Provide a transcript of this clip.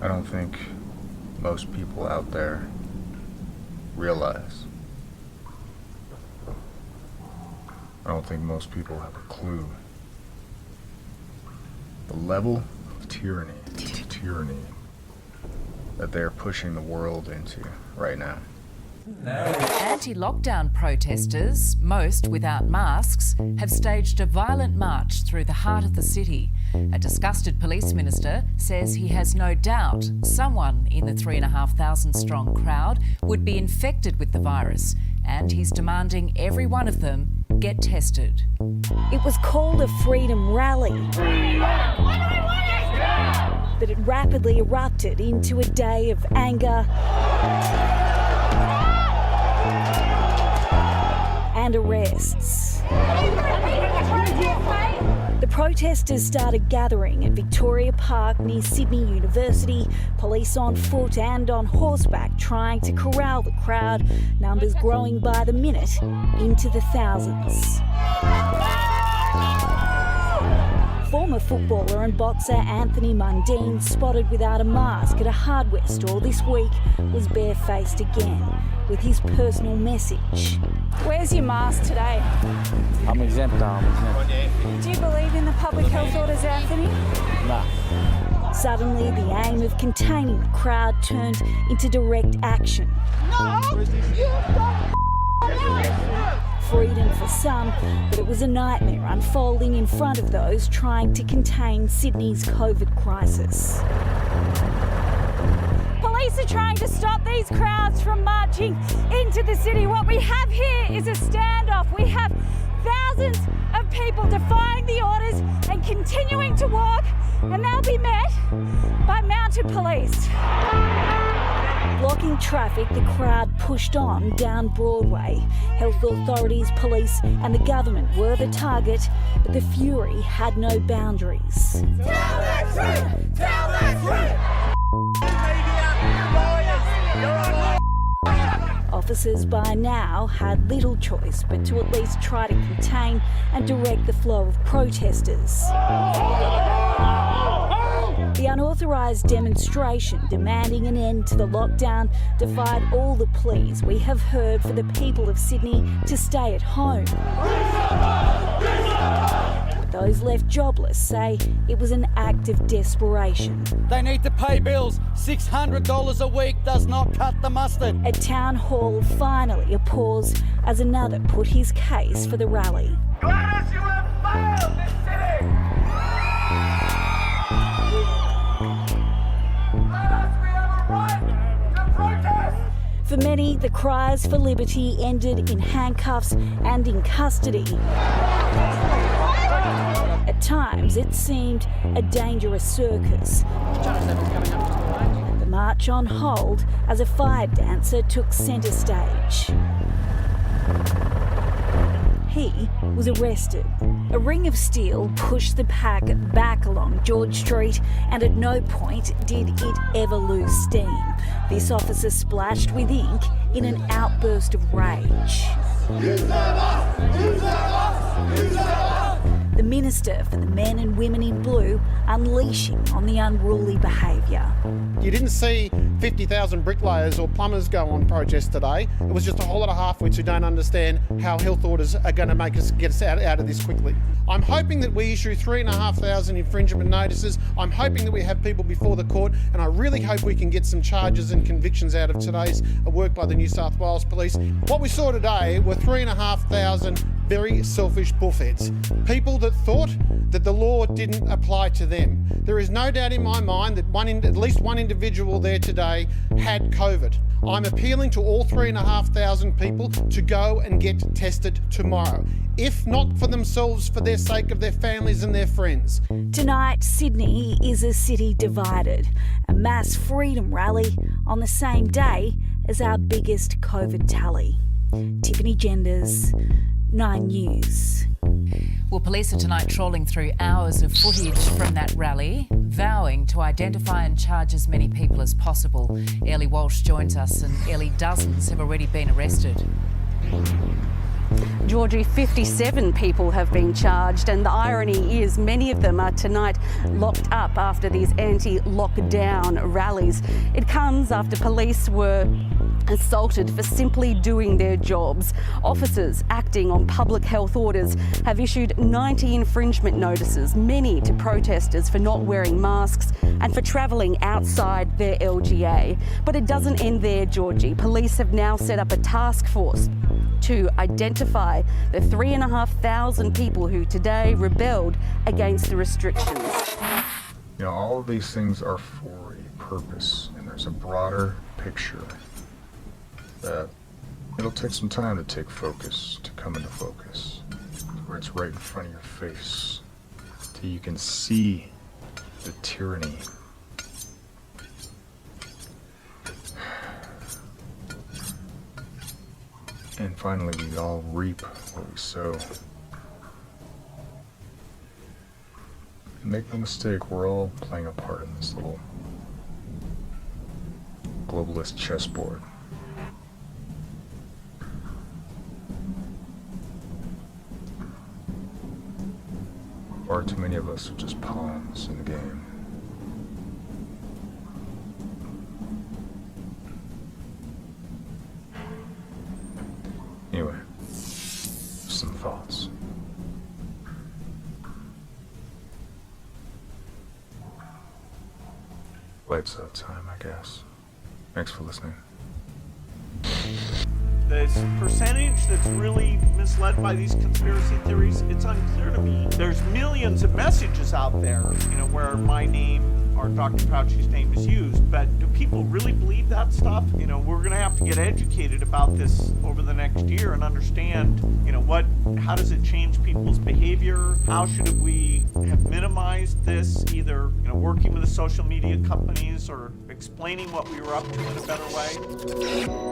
I don't think most people out there realize. I don't think most people have a clue. The level of tyranny that they're pushing the world into right now. Anti-lockdown protesters, most without masks, have staged a violent march through the heart of the city. A disgusted police minister says he has no doubt someone in the 3,500 strong crowd would be infected with the virus, and he's demanding every one of them get tested. It was called a freedom rally, but it rapidly erupted into a day of anger and arrests. The protesters started gathering at Victoria Park near Sydney University, police on foot and on horseback trying to corral the crowd, numbers growing by the minute into the thousands. Former footballer and boxer Anthony Mundine, spotted without a mask at a hardware store this week, was barefaced again with his personal message. Where's your mask today? I'm exempt. Do you believe in the public health orders, Anthony? Nah. Suddenly, the aim of containing the crowd turned into direct action. No! Freedom for some, but it was a nightmare unfolding in front of those trying to contain Sydney's COVID crisis. Police are trying to stop these crowds from marching into the city. What we have here is a standoff. We have thousands of people defying the orders and continuing to walk, and they'll be met by mounted police. Blocking traffic, the crowd pushed on down Broadway. Health authorities, police and the government were the target, but the fury had no boundaries. Tell that truth! Tell that truth! Officers by now had little choice but to at least try to contain and direct the flow of protesters. The unauthorised demonstration demanding an end to the lockdown defied all the pleas we have heard for the people of Sydney to stay at home. Those left jobless say it was an act of desperation. They need to pay bills. $600 a week does not cut the mustard. At Town Hall, finally a pause as another put his case for the rally. Gladys, you have failed this city! Gladys, we have a right to protest! For many, the cries for liberty ended in handcuffs and in custody. At times, it seemed a dangerous circus. The march on hold as a fire dancer took centre stage. He was arrested. A ring of steel pushed the pack back along George Street, and at no point did it ever lose steam. This officer splashed with ink in an outburst of rage. You serve us! You serve us! You serve us! The Minister for the Men and Women in Blue unleashing on the unruly behaviour. You didn't see 50,000 bricklayers or plumbers go on protest today. It was just a whole lot of half-wits who don't understand how health orders are going to get us out of this quickly. I'm hoping that we issue 3,500 infringement notices. I'm hoping that we have people before the court, and I really hope we can get some charges and convictions out of today's work by the New South Wales Police. What we saw today were 3,500 very selfish bullheads. People that thought that the law didn't apply to them. There is no doubt in my mind that at least one individual there today had COVID. I'm appealing to all 3,500 people to go and get tested tomorrow. If not for themselves, for their sake of their families and their friends. Tonight, Sydney is a city divided. A mass freedom rally on the same day as our biggest COVID tally. Tiffany Genders, 9 News. Well, police are tonight trawling through hours of footage from that rally, vowing to identify and charge as many people as possible. Ellie Walsh joins us, and Ellie, dozens have already been arrested. Georgie, 57 people have been charged, and the irony is many of them are tonight locked up after these anti-lockdown rallies. It comes after police were assaulted for simply doing their jobs. Officers acting on public health orders have issued 90 infringement notices, many to protesters for not wearing masks and for travelling outside their LGA. But it doesn't end there, Georgie. Police have now set up a task force to identify the 3,500 people who today rebelled against the restrictions. You know, all of these things are for a purpose, and there's a broader picture that it'll take some time to take focus, to come into focus, where it's right in front of your face, till you can see the tyranny. And finally, we all reap what we sow. And make no mistake, we're all playing a part in this little globalist chessboard. Far too many of us are just pawns in the game. Anyway, some thoughts. Lights out time, I guess. Thanks for listening. This percentage that's really misled by these conspiracy theories, it's unclear to me. There's millions of messages out there, you know, where my name or Dr. Fauci's name is used, but do people really believe that stuff? You know, we're gonna have to get educated about this over the next year and understand, you know, how does it change people's behavior? How should we have minimized this, either, you know, working with the social media companies or explaining what we were up to in a better way?